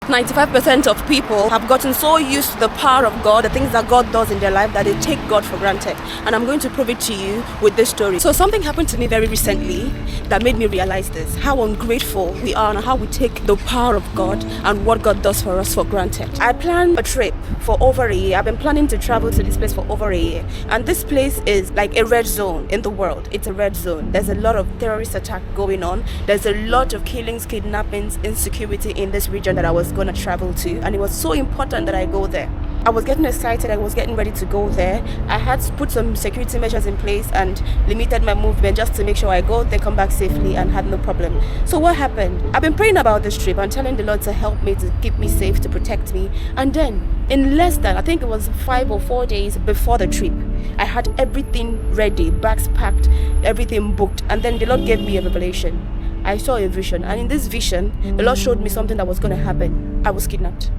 95% of people have gotten so used to the power of God, the things that God does in their life, that they take God for granted. And I'm going to prove it to you with this story. So something happened to me very recently that made me realize this, how ungrateful we are and how we take the power of God and what God does for us for granted. I planned a trip for over a year. I've been planning to travel to this place for over a year. And this place is like a red zone in the world. It's a red zone. There's a lot of terrorist attack going on. There's a lot of killings, kidnappings, insecurity in this region that I was going to travel to, and it was so important that I go there. I was getting excited. I was getting ready to go there. I had to put some security measures in place and limited my movement just to make sure I go there, come back safely, and had no problem. So what happened? I've been praying about this trip and telling the Lord to help me, to keep me safe, to protect me. And then in less than, I think it was 5 or 4 days before the trip, I had everything ready, bags packed, everything booked, and then the Lord gave me a revelation. I saw a vision, and in this vision, the Lord showed me something that was going to happen. I was kidnapped.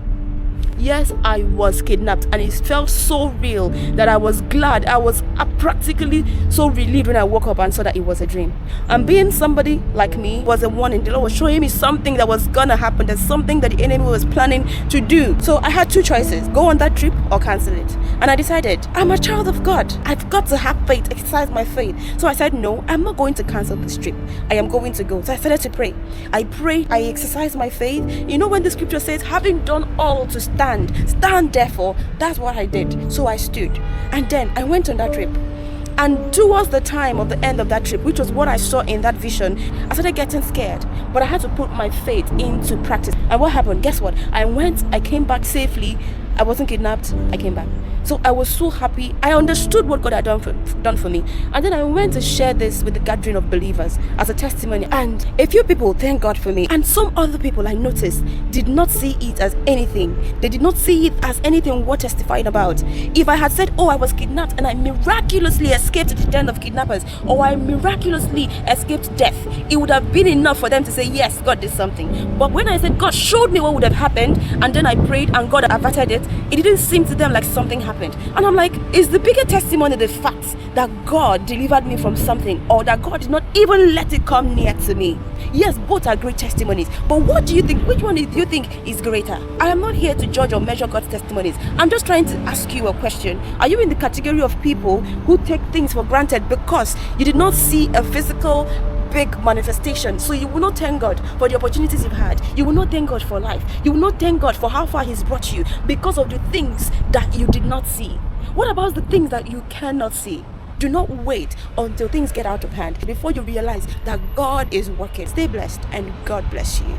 Yes, I was kidnapped, and it felt so real that I was glad. I was practically so relieved when I woke up and saw that it was a dream. And being somebody like me was a warning. The Lord was showing me something that was gonna happen. There's something that the enemy was planning to do. So I had two choices: go on that trip or cancel it. And I decided, I'm a child of God. I've got to have faith, exercise my faith. So I said, no, I'm not going to cancel this trip. I am going to go. So I started to pray. I prayed, I exercised my faith. You know, when the scripture says, having done all to stand therefore, that's what I did. So I stood, and then I went on that trip. And towards the time of the end of that trip, which was what I saw in that vision, I started getting scared. But I had to put my faith into practice. And what happened? Guess what? I went, I came back safely. I wasn't kidnapped. I came back. So I was so happy. I understood what God had done for me. And then I went to share this with the gathering of believers as a testimony. And a few people thanked God for me. And some other people, I noticed, did not see it as anything. They did not see it as anything worth testifying about. If I had said, oh, I was kidnapped and I miraculously escaped the den of kidnappers, or I miraculously escaped death, it would have been enough for them to say, yes, God did something. But when I said, God showed me what would have happened, and then I prayed and God averted it, it didn't seem to them like something happened. And I'm like, is the bigger testimony the fact that God delivered me from something, or that God did not even let it come near to me? Yes, both are great testimonies. But what do you think? Which one do you think is greater? I am not here to judge or measure God's testimonies. I'm just trying to ask you a question. Are you in the category of people who take things for granted because you did not see a physical big manifestation? So you will not thank God for the opportunities you've had. You will not thank God for life. You will not thank God for how far He's brought you because of the things that you did not see. What about the things that you cannot see? Do not wait until things get out of hand before you realize that God is working. Stay blessed, and God bless you.